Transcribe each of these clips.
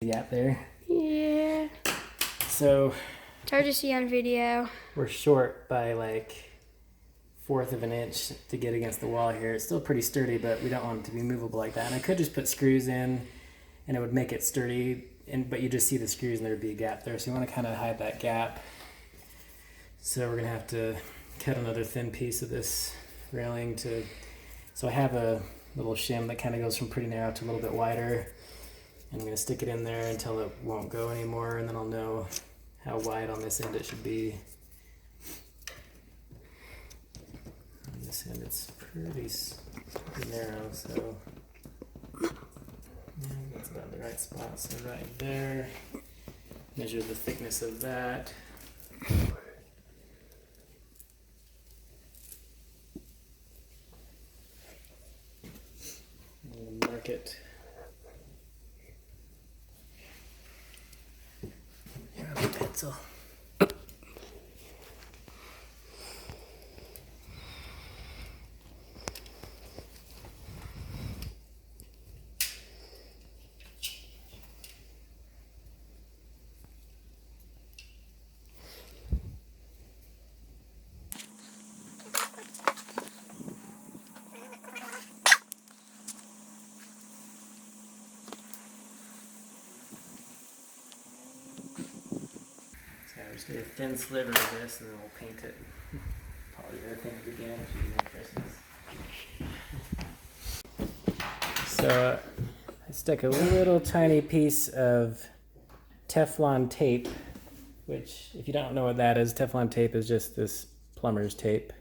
the gap there. Yeah. So It's hard to see on video. we're short by like 1/4 of an inch to get against the wall here. It's still pretty sturdy, but we don't want it to be movable like that. And I could just put screws in and it would make it sturdy, but you just see the screws and there'd be a gap there. So you want to kind of hide that gap. So we're gonna have to cut another thin piece of this railing so I have a little shim that kind of goes from pretty narrow to a little bit wider. And I'm gonna stick it in there until it won't go anymore, and then I'll know how wide on this end it should be. On this end it's pretty narrow, so yeah, that's about the right spot. So right there, measure the thickness of that. And mark it. Grab a pencil. Just get a thin sliver of this and then we'll paint it polyurethane again, which is Christmas. So I stuck a little tiny piece of Teflon tape, which if you don't know what that is, Teflon tape is just this plumber's tape.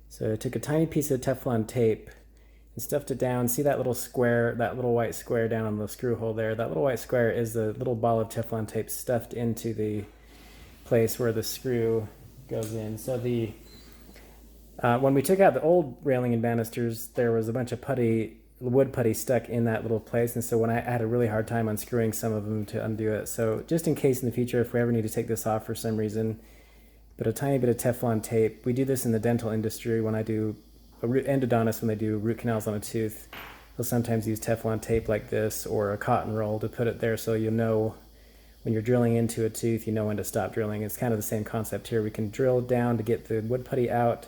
So I took a tiny piece of Teflon tape and stuffed it down. See that little square, that little white square down on the screw hole there? That little white square is the little ball of Teflon tape stuffed into the place where the screw goes in. So when we took out the old railing and banisters, there was a bunch of wood putty stuck in that little place, and so when I had a really hard time unscrewing some of them to undo it. So just in case in the future, if we ever need to take this off for some reason, put a tiny bit of Teflon tape. We do this in the dental industry when I do endodontists, when they do root canals on a tooth. They'll sometimes use Teflon tape like this or a cotton roll to put it there so you know when you're drilling into a tooth, you know when to stop drilling. It's kind of the same concept here. We can drill down to get the wood putty out,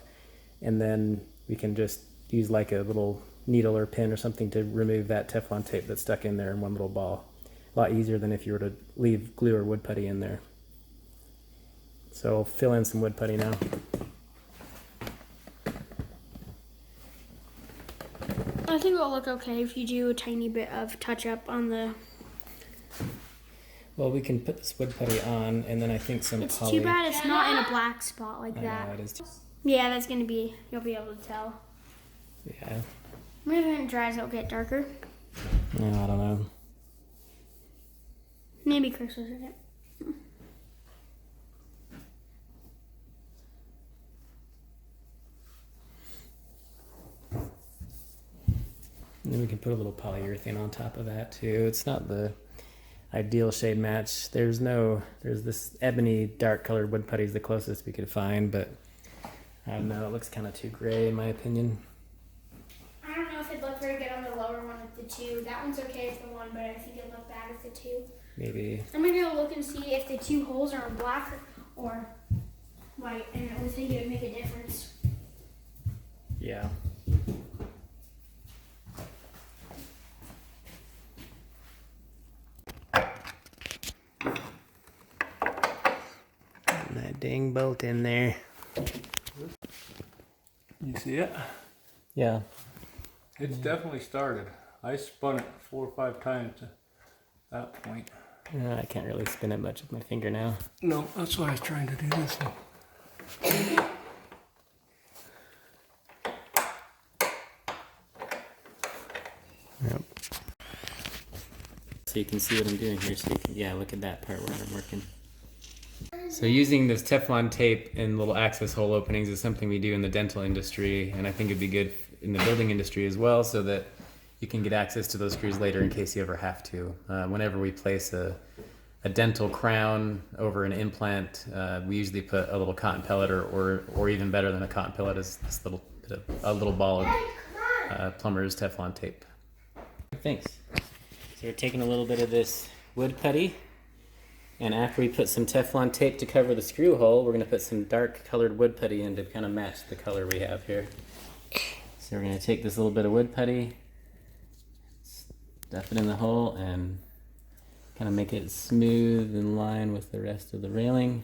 and then we can just use like a little needle or pin or something to remove that Teflon tape that's stuck in there in one little ball. A lot easier than if you were to leave glue or wood putty in there. So I'll fill in some wood putty now. I think it'll look okay if you do a tiny bit of touch up on the... Well, we can put this wood putty on, and then I think some It's poly... too bad it's not in a black spot like that. I know, it is. Yeah, that's gonna be, you'll be able to tell. Yeah. Maybe when it dries, it'll get darker. No, I don't know. Maybe Chris was in it. And then we can put a little polyurethane on top of that too. It's not the ideal shade match. There's this ebony dark colored wood putty is the closest we could find, but I don't know, it looks kind of too gray in my opinion. I don't know if it'd look very good on the lower one with the two. That one's okay with the one, but I think it'd look bad with the two. Maybe. I'm gonna go look and see if the two holes are black or white, and I would think it would make a difference. Yeah. That dang bolt in there. You see it? Yeah. It's definitely started. I spun it 4 or 5 times at that point. I can't really spin it much with my finger now. No, that's why I was trying to do this one. Yep. So you can see what I'm doing here. So you can, yeah, look at that part where I'm working. So using this Teflon tape in little access hole openings is something we do in the dental industry, and I think it'd be good in the building industry as well, so that you can get access to those screws later in case you ever have to. Whenever we place a dental crown over an implant, we usually put a little cotton pellet, or even better than a cotton pellet is this little bit of a little ball of plumber's Teflon tape. Thanks. So we're taking a little bit of this wood putty. And after we put some Teflon tape to cover the screw hole, we're going to put some dark colored wood putty in to kind of match the color we have here. So we're going to take this little bit of wood putty, stuff it in the hole, and kind of make it smooth in line with the rest of the railing.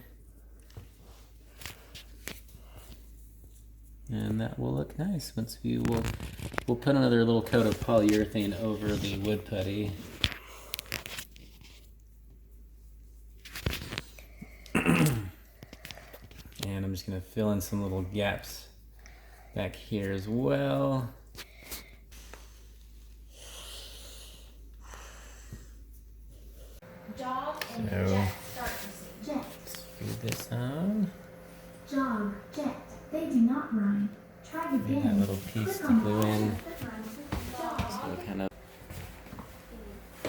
And that will look nice. Once we'll put another little coat of polyurethane over the wood putty. And I'm just going to fill in some little gaps back here as well. Jog and So- jet start to sing. Jet, Screw this on. jog, jet. They do not rhyme. Try And that again. little piece to glue in. So kind of.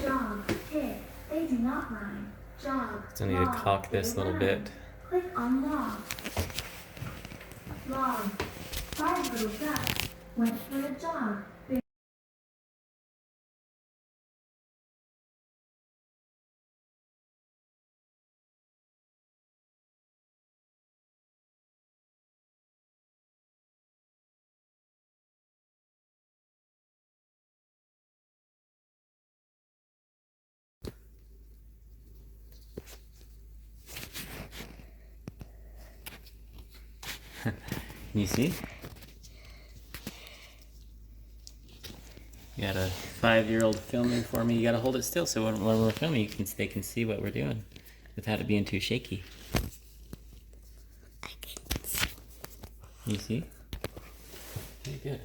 Jog, hit. They do not rhyme. Jog. So I need to log, caulk this a they little rhyme. bit. Click on log. Log. 5 little ducks went for a jog. Can you see? You got a 5-year-old filming for me. You gotta hold it still so when we're filming, they can see what we're doing without it being too shaky. You see? Okay, good.